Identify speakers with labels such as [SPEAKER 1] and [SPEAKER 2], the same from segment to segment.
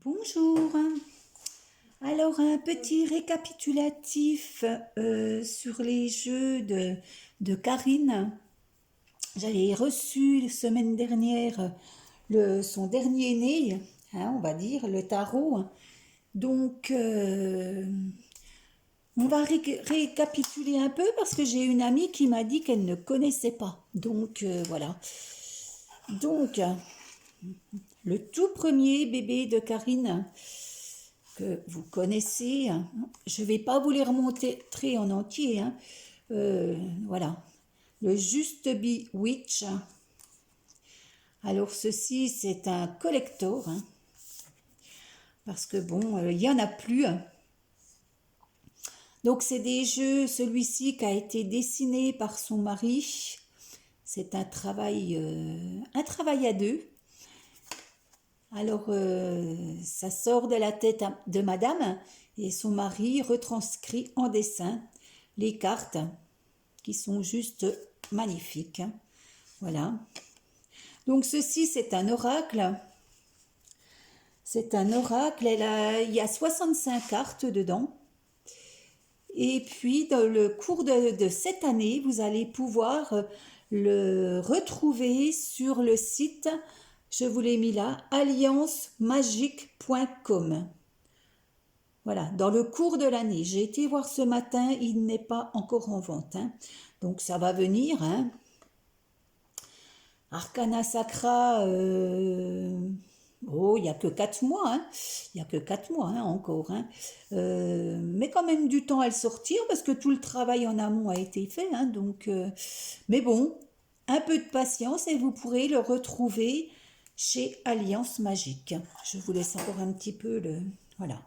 [SPEAKER 1] Bonjour. Alors, un petit récapitulatif sur les jeux de Karine. J'avais reçu la semaine dernière son dernier né, on va dire, le tarot. Donc, on va récapituler un peu parce que j'ai une amie qui m'a dit qu'elle ne connaissait pas. Donc, voilà. Donc, le tout premier bébé de Karine que vous connaissez. Je ne vais pas vous les remonter en entier. Voilà. Le Just Be Witch. Alors ceci, c'est un collector. Parce que bon, il n'y en a plus. Donc c'est des jeux, celui-ci qui a été dessiné par son mari. C'est un travail à deux. Alors, ça sort de la tête de madame et son mari retranscrit en dessin les cartes qui sont juste magnifiques. Voilà. Donc, ceci, c'est un oracle. C'est un oracle. Il y a 65 cartes dedans. Et puis, dans le cours de cette année, vous allez pouvoir le retrouver sur le site, je vous l'ai mis là, alliancemagique.com. Voilà, dans le cours de l'année. J'ai été voir ce matin, il n'est pas encore en vente. Donc ça va venir. Arcana Sacra, oh, il n'y a que 4 mois. Il n'y a que 4 mois encore. Mais quand même du temps à le sortir parce que tout le travail en amont a été fait. Donc, mais bon, un peu de patience et vous pourrez le retrouver chez Alliance Magique. Je vous laisse encore un petit peu le... Voilà.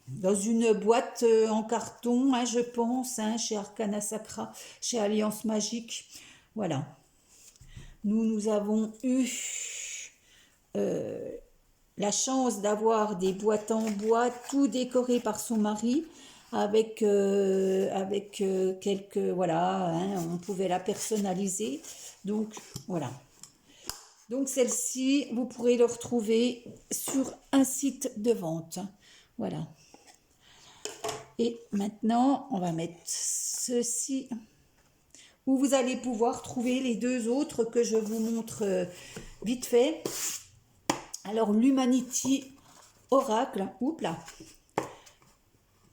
[SPEAKER 1] Dans une boîte en carton, je pense, chez Arcana Sacra, chez Alliance Magique. Voilà. Nous avons eu la chance d'avoir des boîtes en bois, tout décoré par son mari, avec quelques... Voilà, on pouvait la personnaliser. Donc, voilà. Donc, celle-ci, vous pourrez le retrouver sur un site de vente. Voilà. Et maintenant, on va mettre ceci où vous allez pouvoir trouver les deux autres que je vous montre vite fait. Alors, l'Humanity Oracle, oups là.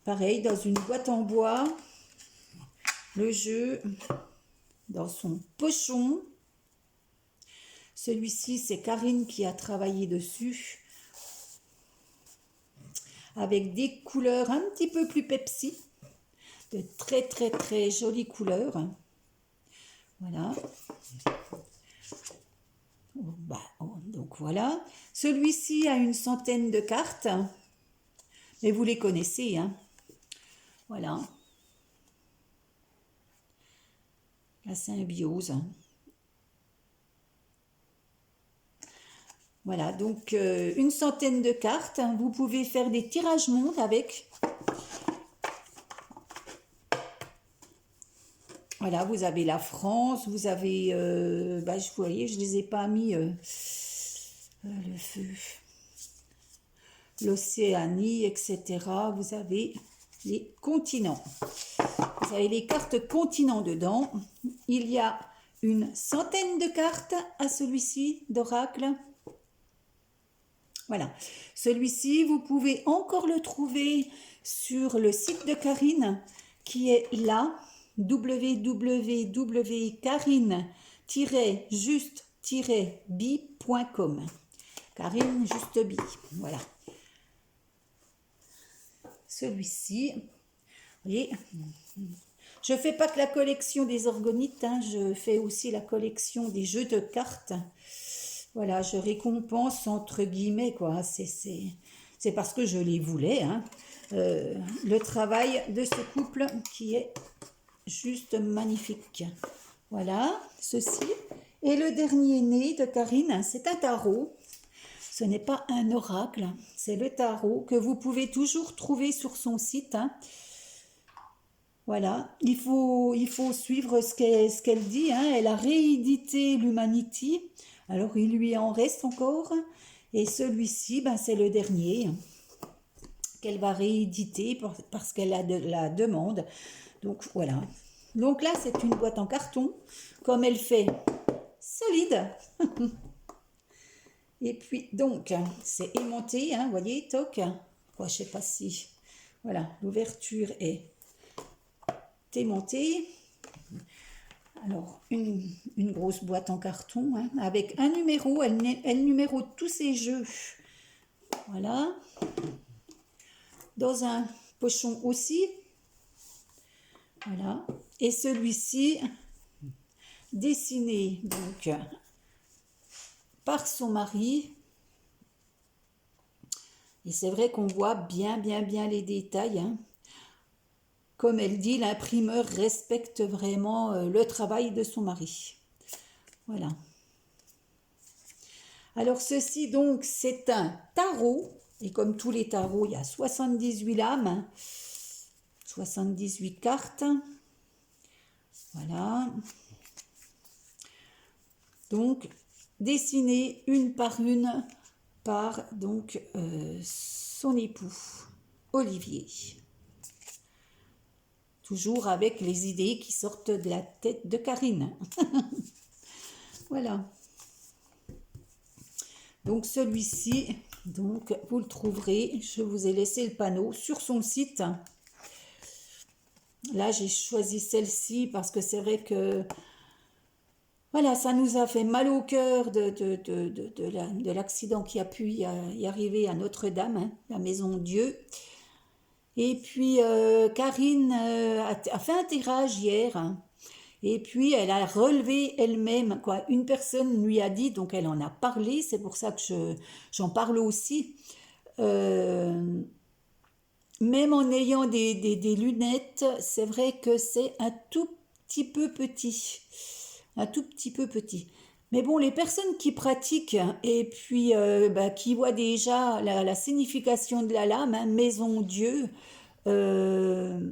[SPEAKER 1] Pareil, dans une boîte en bois. Le jeu dans son pochon. Celui-ci, c'est Karine qui a travaillé dessus. Avec des couleurs un petit peu plus Pepsi. De très très très jolies couleurs. Voilà. Donc voilà. Celui-ci a une centaine de cartes. Mais vous les connaissez. Voilà. La symbiose. Voilà, donc une centaine de cartes. Vous pouvez faire des tirages mondes avec. Voilà, vous avez la France, vous avez... vous voyez, je ne les ai pas mis... le feu. L'Océanie, etc. Vous avez les continents. Vous avez les cartes continents dedans. Il y a une centaine de cartes à celui-ci d'oracle. Voilà. Celui-ci, vous pouvez encore le trouver sur le site de Karine qui est là, www.karine-just-bi.com. Karine Juste Bi. Voilà. Celui-ci, vous voyez, je ne fais pas que la collection des orgonites, je fais aussi la collection des jeux de cartes. Voilà, je récompense entre guillemets, quoi. C'est parce que je les voulais, le travail de ce couple qui est juste magnifique. Voilà, ceci. Et le dernier né de Karine, c'est un tarot. Ce n'est pas un oracle, c'est le tarot que vous pouvez toujours trouver sur son site. Voilà, il faut suivre ce qu'elle dit. Elle a réédité l'Humanity. Alors, il lui en reste encore. Et celui-ci, ben, c'est le dernier qu'elle va rééditer parce qu'elle a de la demande. Donc voilà. Donc là, c'est une boîte en carton, comme elle fait solide. Et puis, donc, c'est aimanté, hein, vous voyez, toc. Bon, je sais pas si... Voilà, l'ouverture est aimantée. Alors, une grosse boîte en carton, hein, avec un numéro. Elle numérote tous ses jeux. Voilà. Dans un pochon aussi. Voilà. Et celui-ci, dessiné, donc, par son mari. Et c'est vrai qu'on voit bien les détails. Hein. Comme elle dit, l'imprimeur respecte vraiment le travail de son mari. Voilà. Alors ceci donc, c'est un tarot. Et comme tous les tarots, il y a 78 lames. 78 cartes. Voilà. Donc, dessinées une par une par donc son époux, Olivier. Toujours avec les idées qui sortent de la tête de Karine. Voilà. Donc celui-ci, donc vous le trouverez, je vous ai laissé le panneau sur son site. Là, j'ai choisi celle-ci parce que c'est vrai que voilà, ça nous a fait mal au cœur de l'accident qui a pu y arriver à Notre-Dame, hein, la Maison Dieu. Et puis, Karine a fait un tirage hier, hein, et puis elle a relevé elle-même, quoi. Une personne lui a dit, donc elle en a parlé, c'est pour ça que j'en parle aussi. Même en ayant des lunettes, c'est vrai que c'est un tout petit peu petit. Un tout petit peu petit. Mais bon, les personnes qui pratiquent et puis qui voient déjà la signification de la lame, hein, Maison Dieu, euh,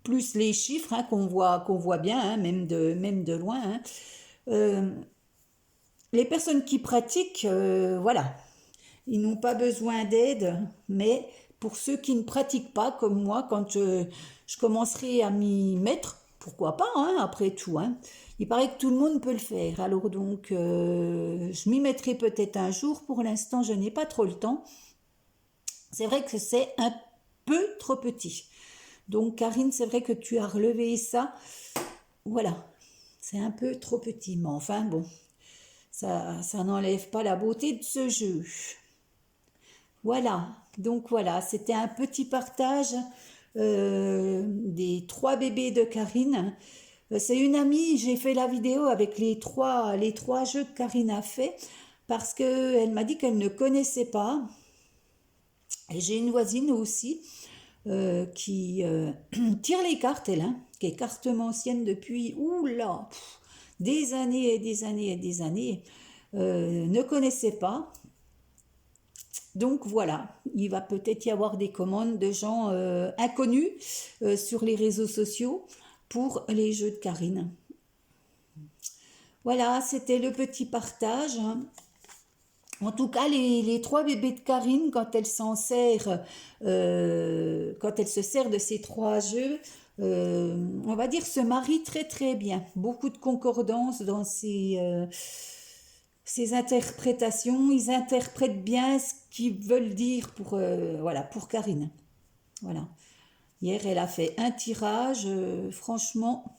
[SPEAKER 1] plus les chiffres hein, qu'on voit bien, hein, même de loin, hein, euh, les personnes qui pratiquent, voilà, ils n'ont pas besoin d'aide, mais pour ceux qui ne pratiquent pas, comme moi, quand je commencerai à m'y mettre, pourquoi pas, hein, après tout, hein. Il paraît que tout le monde peut le faire, alors donc je m'y mettrai peut-être un jour, pour l'instant je n'ai pas trop le temps. C'est vrai que c'est un peu trop petit. Donc Karine, c'est vrai que tu as relevé ça, voilà, c'est un peu trop petit, mais enfin bon, ça n'enlève pas la beauté de ce jeu. Voilà, donc voilà, c'était un petit partage des 3 bébés de Karine. C'est une amie, j'ai fait la vidéo avec les trois jeux que Karine a fait parce qu'elle m'a dit qu'elle ne connaissait pas. Et j'ai une voisine aussi qui tire les cartes, elle, hein, qui est cartomancienne depuis, oula, des années et des années et des années, ne connaissait pas. Donc voilà, il va peut-être y avoir des commandes de gens inconnus sur les réseaux sociaux pour les jeux de Karine. Voilà, c'était le petit partage. En tout cas, les 3 bébés de Karine, quand elle s'en sert, quand elle se sert de ces 3 jeux, on va dire se marient très bien. Beaucoup de concordance dans ces interprétations. Ils interprètent bien ce qu'ils veulent dire pour, voilà, pour Karine. Voilà. Hier, elle a fait un tirage. Franchement,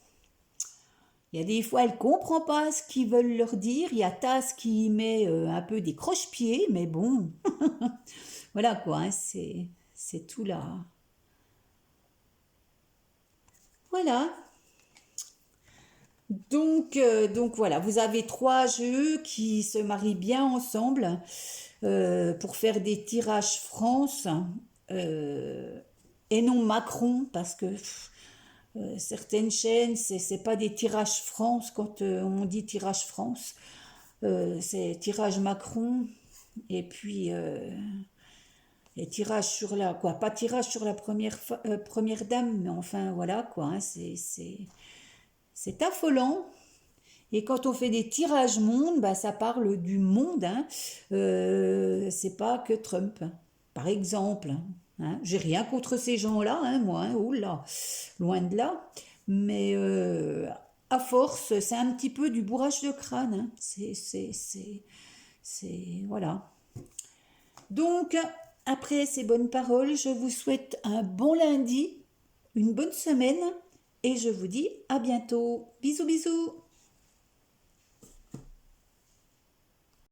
[SPEAKER 1] il y a des fois, elle ne comprend pas ce qu'ils veulent leur dire. Il y a Taz qui met un peu des croche-pieds, mais bon. Voilà quoi, hein, c'est tout là. Voilà. Donc voilà, vous avez 3 jeux qui se marient bien ensemble pour faire des tirages France et non Macron, parce que certaines chaînes, c'est pas des tirages France quand on dit tirage France, c'est tirage Macron et puis les tirages sur la quoi, pas tirage sur la première dame, mais enfin voilà quoi, hein, c'est affolant. Et quand on fait des tirages monde, bah, ça parle du monde, hein. C'est pas que Trump, hein. Par exemple, hein. J'ai rien contre ces gens-là, hein, moi, hein, oula, loin de là. Mais à force, c'est un petit peu du bourrage de crâne, hein. Voilà. Donc, après ces bonnes paroles, je vous souhaite un bon lundi, une bonne semaine, et je vous dis à bientôt. Bisous, bisous.